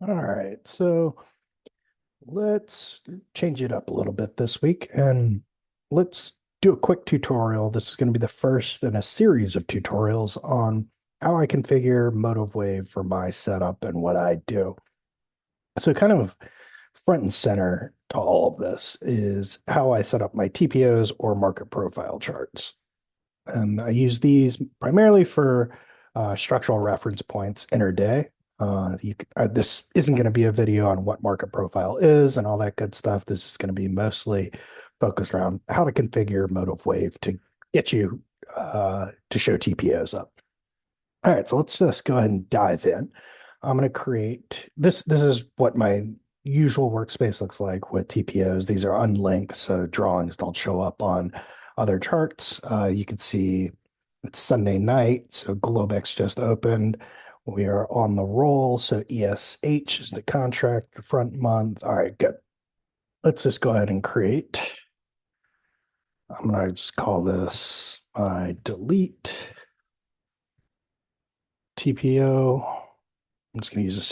All right, so let's change it up a little bit this week and let's do a quick tutorial. This is going to be the first in a series of tutorials on how I configure MotiveWave for my setup and what I do. So kind of front and center to all of this is how I set up my TPOs or market profile charts. And I use these primarily for structural reference points intraday. This isn't going to be a video on what market profile is and all that good stuff. This is going to be mostly focused around how to configure MotiveWave to get you to show TPOs up. All right, so let's just go ahead and dive in. I'm going to create this. This is what my usual workspace looks like with TPOs. These are unlinked, so drawings don't show up on other charts. You can see it's Sunday night, so Globex just opened. We are on the roll, so ESH is the contract front month. All right, good. Let's just go ahead and create. I'm going to just call this my delete TPO. I'm just going to use a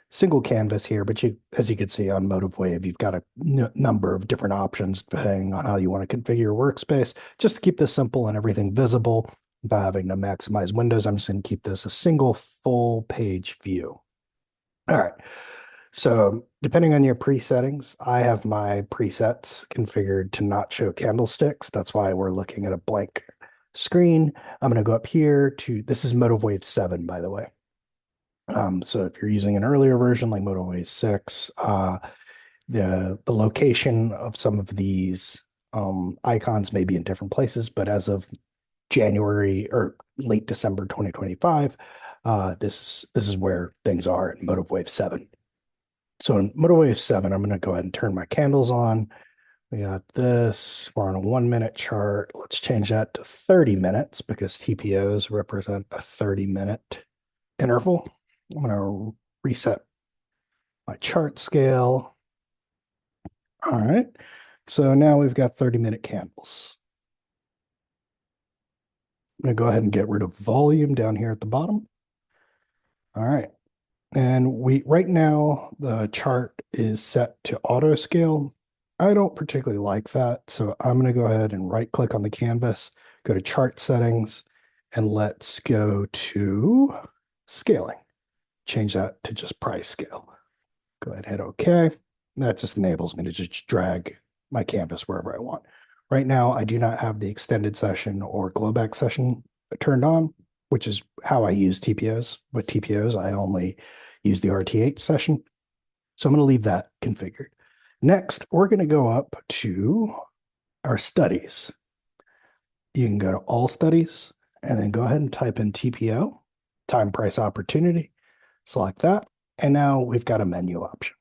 single canvas here, but as you can see on MotiveWave, you've got a number of different options depending on how you want to configure your workspace. Just to keep this simple and everything visible, by having to maximize windows, I'm just going to keep this a single full page view. All right. So depending on your presettings, I have my presets configured to not show candlesticks. That's why we're looking at a blank screen. I'm going to go up here to, this is MotiveWave 7, by the way. So if you're using an earlier version like MotiveWave 6, the location of some of these icons may be in different places, but as of January or late December 2025, this is where things are in MotiveWave 7. So in MotiveWave 7, I'm going to go ahead and turn my candles on. We got this. We're on a 1 minute chart. Let's change that to 30 minutes because TPOs represent a 30-minute interval. I'm going to reset my chart scale. All right. So now we've got 30-minute candles. I'm going to go ahead and get rid of volume down here at the bottom. All right. And right now the chart is set to auto scale. I don't particularly like that. So I'm going to go ahead and right click on the canvas, go to chart settings, and let's go to scaling. Change that to just price scale. Go ahead and hit OK. That just enables me to just drag my canvas wherever I want. Right now, I do not have the extended session or Globex session turned on, which is how I use TPOs. With TPOs, I only use the RTH session. So I'm going to leave that configured. Next, we're going to go up to our studies. You can go to all studies and then go ahead and type in TPO, time price opportunity, select that. And now we've got a menu option.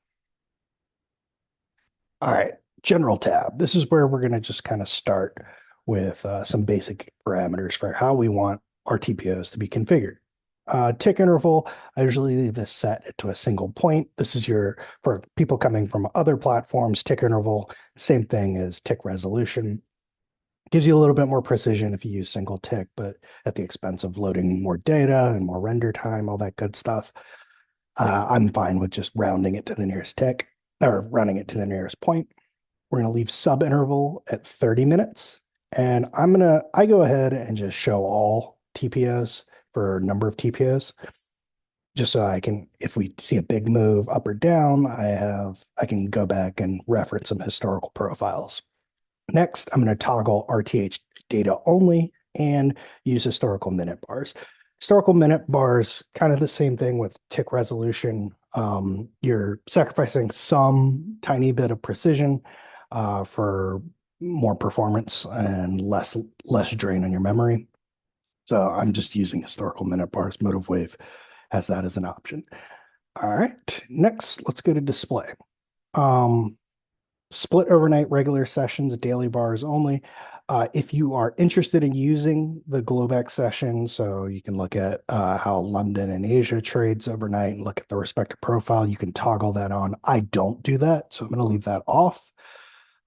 All right, general tab. This is where we're going to just kind of start with some basic parameters for how we want our TPOs to be configured. Tick interval, I usually leave this set to a single point. This is for people coming from other platforms, tick interval, same thing as tick resolution. Gives you a little bit more precision if you use single tick, but at the expense of loading more data and more render time, all that good stuff. I'm fine with just rounding it to the nearest tick or rounding it to the nearest point. We're going to leave sub interval at 30 minutes. And I go ahead and just show all TPOs for a number of TPOs, just so I can, if we see a big move up or down, I can go back and reference some historical profiles. Next, I'm going to toggle RTH data only and use historical minute bars. Historical minute bars, kind of the same thing with tick resolution. You're sacrificing some tiny bit of precision for more performance and less drain on your memory. So I'm just using historical minute bars. MotiveWave has that as an option. All right, next, let's go to display. Split overnight regular sessions, daily bars only. If you are interested in using the Globex session, so you can look at how London and Asia trades overnight and look at the respective profile, you can toggle that on. I don't do that, so I'm going to leave that off.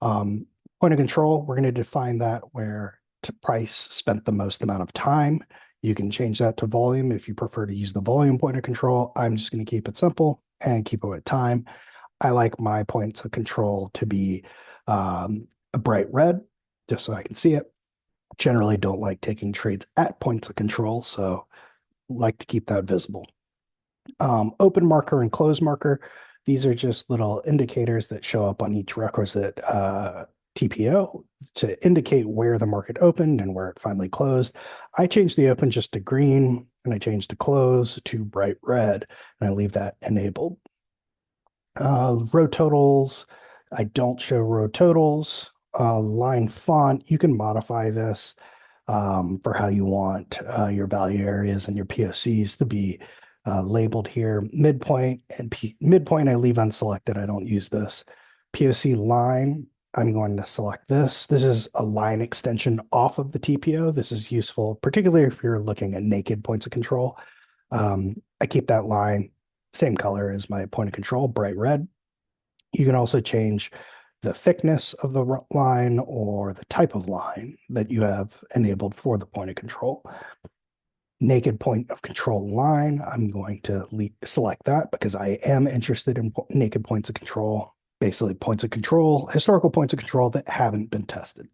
Point of control, we're going to define that where to price spent the most amount of time. You can change that to volume if you prefer to use the volume point of control. I'm just going to keep it simple. and keep it with time. I like my points of control to be a bright red, just so I can see it. Generally don't like taking trades at points of control, so like to keep that visible. Open marker and close marker, these are just little indicators that show up on each requisite TPO to indicate where the market opened and where it finally closed. I changed the open just to green, and I changed the close to bright red, and I leave that enabled. Row totals, I don't show row totals. Line font, you can modify this for how you want your value areas and your POCs to be labeled here. Midpoint and midpoint I leave unselected. I don't use this. POC line, I'm going to select this. This is a line extension off of the TPO. This is useful, particularly if you're looking at naked points of control. I keep that line same color as my point of control, bright red. You can also change the thickness of the line or the type of line that you have enabled for the point of control. Naked point of control line, I'm going to select that because I am interested in naked points of control, basically points of control, historical points of control that haven't been tested.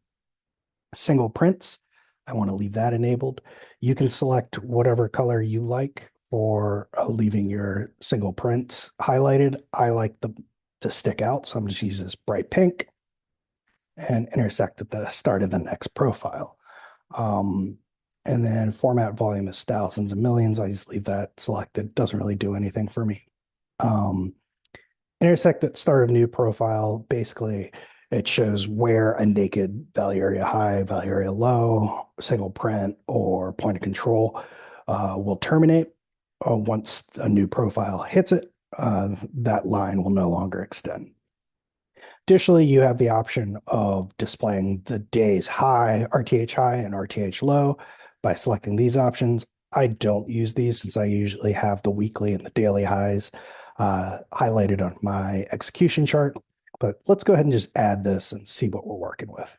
Single prints, I want to leave that enabled. You can select whatever color you like for leaving your single prints highlighted. I like them to stick out, so I'm just use this bright pink and intersect at the start of the next profile. And then format volume is thousands and millions. I just leave that selected. Doesn't really do anything for me. Intersect at start of new profile. Basically, it shows where a naked value area high, value area low, single print, or point of control will terminate. Once a new profile hits it, that line will no longer extend. Additionally, you have the option of displaying the day's high, RTH high, and RTH low by selecting these options. I don't use these since I usually have the weekly and the daily highs highlighted on my execution chart. But let's go ahead and just add this and see what we're working with.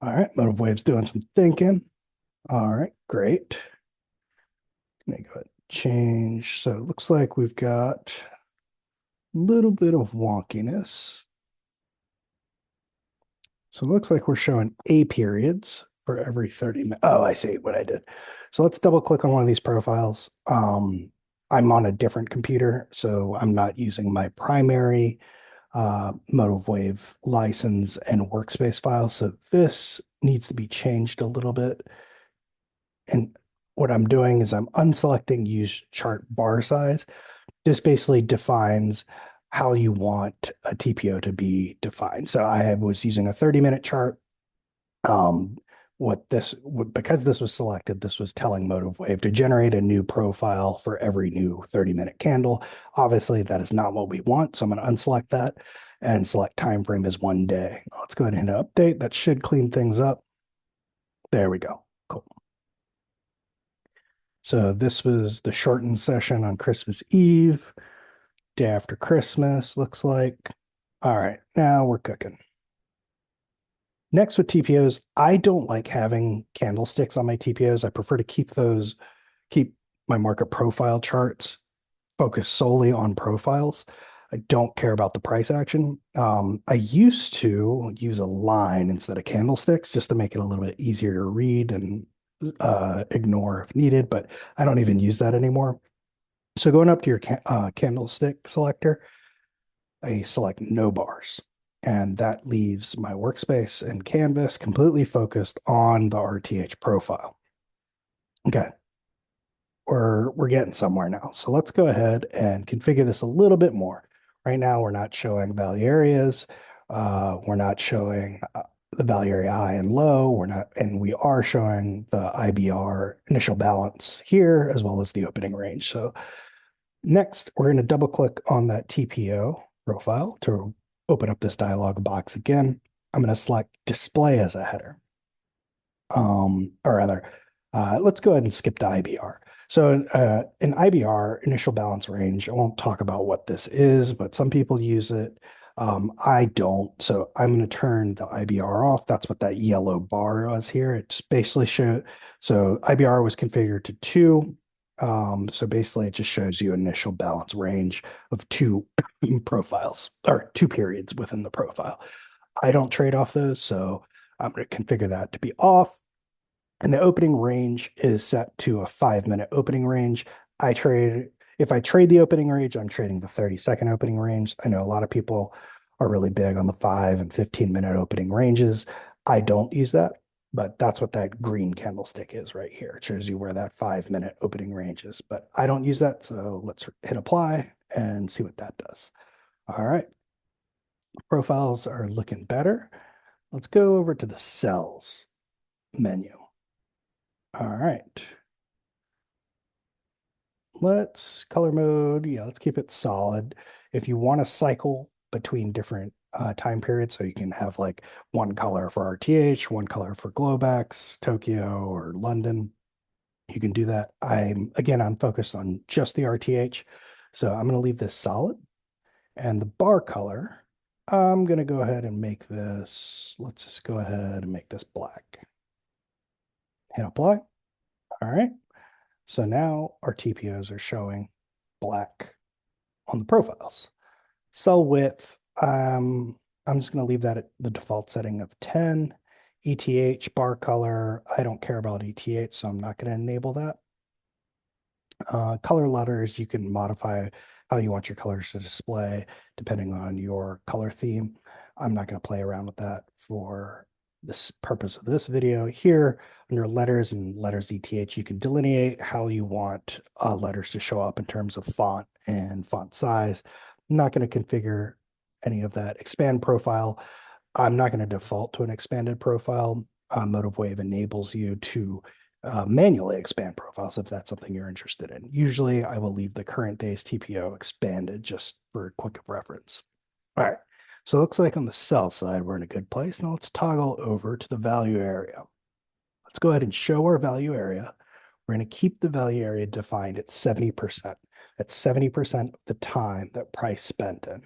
All right, MotiveWave's doing some thinking. All right, great. Let me go ahead and change. So it looks like we've got a little bit of wonkiness. So it looks like we're showing A periods for every 30 minutes. Oh, I see what I did. So let's double click on one of these profiles. I'm on a different computer, so I'm not using my primary MotiveWave license and workspace file. So this needs to be changed a little bit. And what I'm doing is I'm unselecting use chart bar size. This basically defines how you want a TPO to be defined. So I was using a 30-minute chart. Because this was selected, this was telling MotiveWave to generate a new profile for every new 30-minute candle. Obviously, that is not what we want, so I'm going to unselect that and select time frame as 1 day. Let's go ahead and hit update. That should clean things up. There we go. Cool. So this was the shortened session on Christmas Eve, day after Christmas, looks like. All right, now we're cooking. Next with TPOs, I don't like having candlesticks on my TPOs. I prefer to keep my market profile charts focused solely on profiles. I don't care about the price action. I used to use a line instead of candlesticks just to make it a little bit easier to read and ignore if needed, but I don't even use that anymore. So going up to your candlestick selector, I select no bars. And that leaves my workspace and canvas completely focused on the RTH profile. Okay, we're getting somewhere now. So let's go ahead and configure this a little bit more. Right now, we're not showing value areas. We're not showing the value area high and low. And we are showing the IBR initial balance here, as well as the opening range. So next, we're going to double click on that TPO profile to open up this dialog box again. I'm going to select display as a header. Let's go ahead and skip to IBR. So in IBR, initial balance range, I won't talk about what this is, but some people use it. I don't. So I'm going to turn the IBR off. That's what that yellow bar was here. It's basically so IBR was configured to 2. So basically, it just shows you initial balance range of two profiles or two periods within the profile. I don't trade off those, so I'm going to configure that to be off. And the opening range is set to a 5 minute opening range. I trade, if I trade the opening range, I'm trading the 30-second opening range. I know a lot of people are really big on the 5 and 15 minute opening ranges. I don't use that, but that's what that green candlestick is right here. It shows you where that 5 minute opening range is, but I don't use that. So let's hit apply and see what that does. All right. Profiles are looking better. Let's go over to the cells menu. All right. Let's color mode. Yeah, let's keep it solid. If you want to cycle between different time periods, so you can have like one color for RTH, one color for Globex, Tokyo, or London, you can do that. I'm focused on just the RTH. So I'm going to leave this solid. And the bar color, I'm going to go ahead and make this, let's just go ahead and make this black. Hit apply. All right. So now our TPOs are showing black on the profiles. Cell width, I'm just going to leave that at the default setting of 10. ETH bar color, I don't care about ETH, so I'm not going to enable that. Color letters, you can modify how you want your colors to display depending on your color theme. I'm not going to play around with that for this purpose of this video. Here, under letters and letters ETH, you can delineate how you want letters to show up in terms of font and font size. I'm not going to configure any of that. Expand profile, I'm not going to default to an expanded profile. MotiveWave enables you to manually expand profiles if that's something you're interested in. Usually, I will leave the current day's TPO expanded just for quick reference. All right, so it looks like on the sell side, we're in a good place. Now let's toggle over to the value area. Let's go ahead and show our value area. We're going to keep the value area defined at 70%. That's 70% of the time that price spent in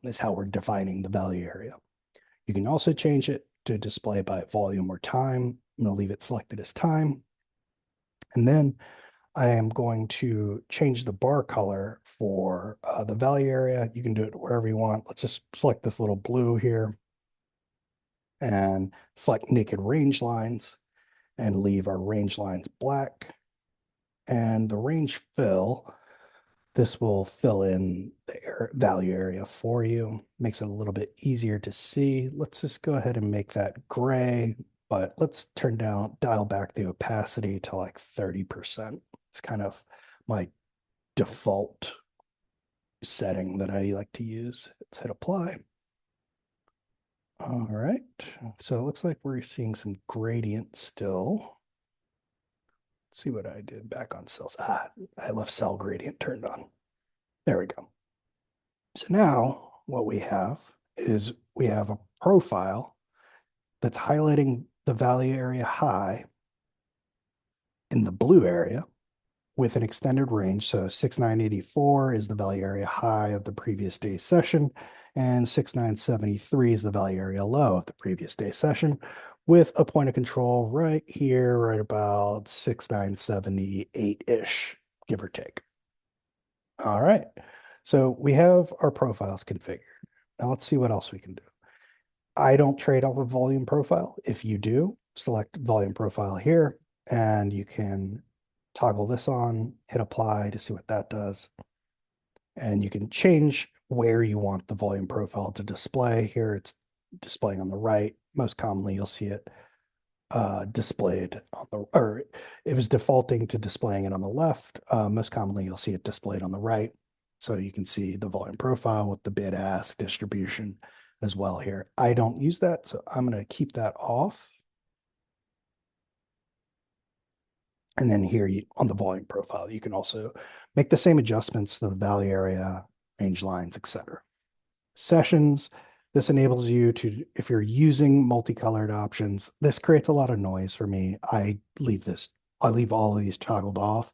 is how we're defining the value area. You can also change it to display by volume or time. I'm going to leave it selected as time. And then I am going to change the bar color for the value area. You can do it wherever you want. Let's just select this little blue here and select naked range lines and leave our range lines black. And the range fill, this will fill in the value area for you. Makes it a little bit easier to see. Let's just go ahead and make that gray, but let's dial back the opacity to like 30%. It's kind of my default setting that I like to use. Let's hit apply. All right, so it looks like we're seeing some gradient still. Let's see what I did back on cells. I left cell gradient turned on. There we go. So now what we have is we have a profile that's highlighting the value area high in the blue area with an extended range. So 6984 is the value area high of the previous day's session, and 6973 is the value area low of the previous day's session, with a point of control right here, right about 6978-ish, give or take. All right, so we have our profiles configured. Now let's see what else we can do. I don't trade off a volume profile. If you do, select volume profile here, and you can toggle this on, hit apply to see what that does. And you can change where you want the volume profile to display. Here it's displaying on the right. Most commonly, you'll see it displayed on the, or it was defaulting to displaying it on the left. Most commonly, you'll see it displayed on the right. So you can see the volume profile with the bid ask distribution as well here. I don't use that, so I'm going to keep that off. And then here on the volume profile, you can also make the same adjustments to the value area, range lines, etc. Sessions, this enables you to, if you're using multicolored options, this creates a lot of noise for me. I leave all of these toggled off.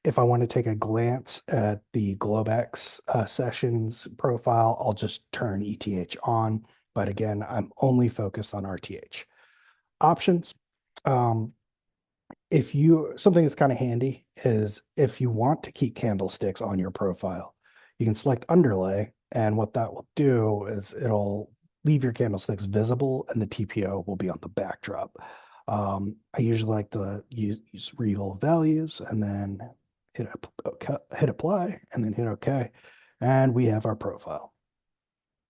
If I want to take a glance at the Globex sessions profile, I'll just turn ETH on. But again, I'm only focused on RTH. Options. If you, something that's kind of handy is if you want to keep candlesticks on your profile, you can select underlay. And what that will do is it'll leave your candlesticks visible and the TPO will be on the backdrop. I usually like to use real values and then hit apply and then hit OK. And we have our profile.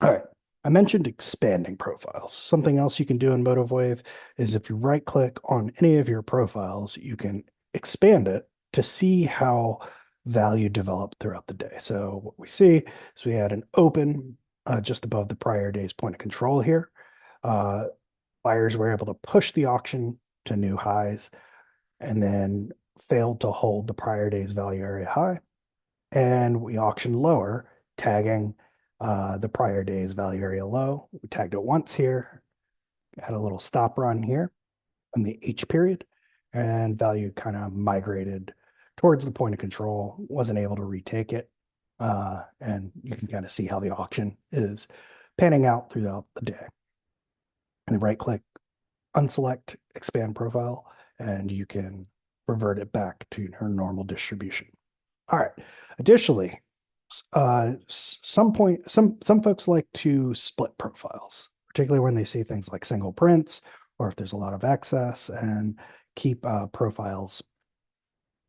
All right. I mentioned expanding profiles. Something else you can do in MotiveWave is if you right click on any of your profiles, you can expand it to see how value developed throughout the day. So what we see is we had an open just above the prior day's point of control here. Uh, Buyers were able to push the auction to new highs and then failed to hold the prior day's value area high. And we auctioned lower, tagging the prior day's value area low. We tagged it once here, had a little stop run here in the H period, and value kind of migrated towards the point of control, wasn't able to retake it. And you can kind of see how the auction is panning out throughout the day. And then right click, unselect, expand profile, and you can revert it back to your normal distribution. All right. Additionally, some folks like to split profiles, particularly when they see things like single prints or if there's a lot of excess, and keep profiles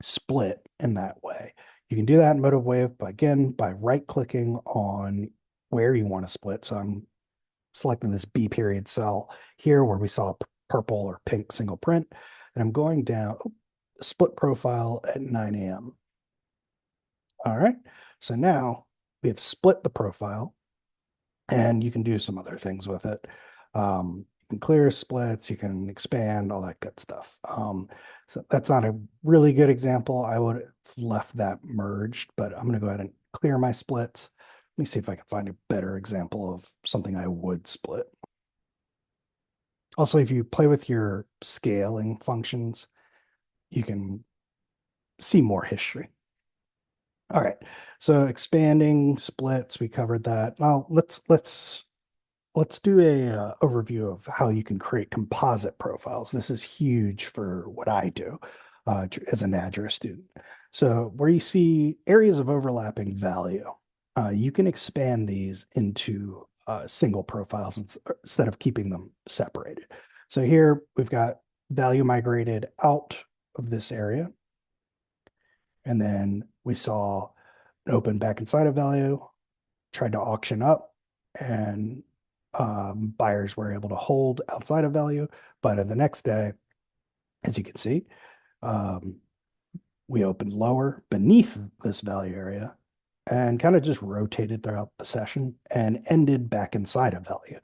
split in that way. You can do that in MotiveWave, but again, by right-clicking on where you want to split. So I'm selecting this B period cell here where we saw a purple or pink single print, and I'm going down, split profile at 9 a.m. All right, so now we have split the profile and you can do some other things with it. You can clear splits, you can expand, all that good stuff. So that's not a really good example. I would have left that merged, but I'm going to go ahead and clear my splits. Let me see if I can find a better example of something I would split. Also, if you play with your scaling functions, you can see more history. All right, so expanding splits, we covered that. Now let's do a overview of how you can create composite profiles. This is huge for what I do as an Agile student. So where you see areas of overlapping value, you can expand these into single profiles instead of keeping them separated. So here we've got value migrated out of this area. And then we saw an open back inside of value, tried to auction up, and buyers were able to hold outside of value. But the next day, as you can see, we opened lower beneath this value area and kind of just rotated throughout the session and ended back inside of value.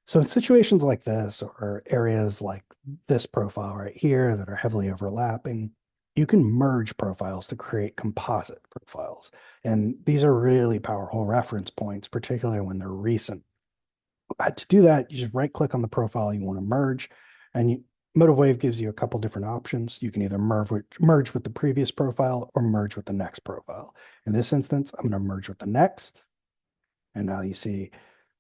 So in situations like this, or areas like this profile right here that are heavily overlapping, you can merge profiles to create composite profiles. And these are really powerful reference points, particularly when they're recent. To do that, you just right click on the profile you want to merge, and MotiveWave gives you a couple different options. You can either merge with the previous profile or merge with the next profile. In this instance, I'm going to merge with the next. And now you see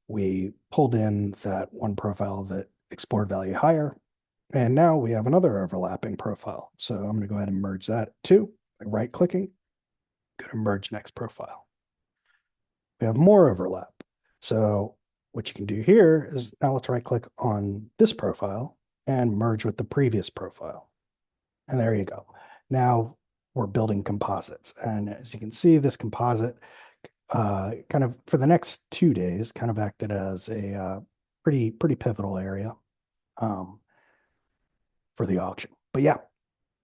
we pulled in that one profile that explored value higher. And now we have another overlapping profile. So I'm going to go ahead and merge that too by right clicking, go to merge next profile. We have more overlap. So what you can do here is now let's right click on this profile and merge with the previous profile. And there you go. Now we're building composites. And as you can see, this composite kind of for the next 2 days kind of acted as a pretty pivotal area for the auction. But yeah,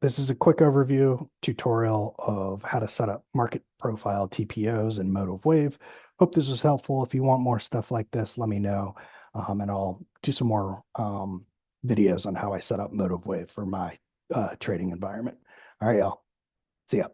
this is a quick overview tutorial of how to set up market profile TPOs in MotiveWave. Hope this was helpful. If you want more stuff like this, let me know, and I'll do some more videos on how I set up MotiveWave for my trading environment. All right, y'all. See ya.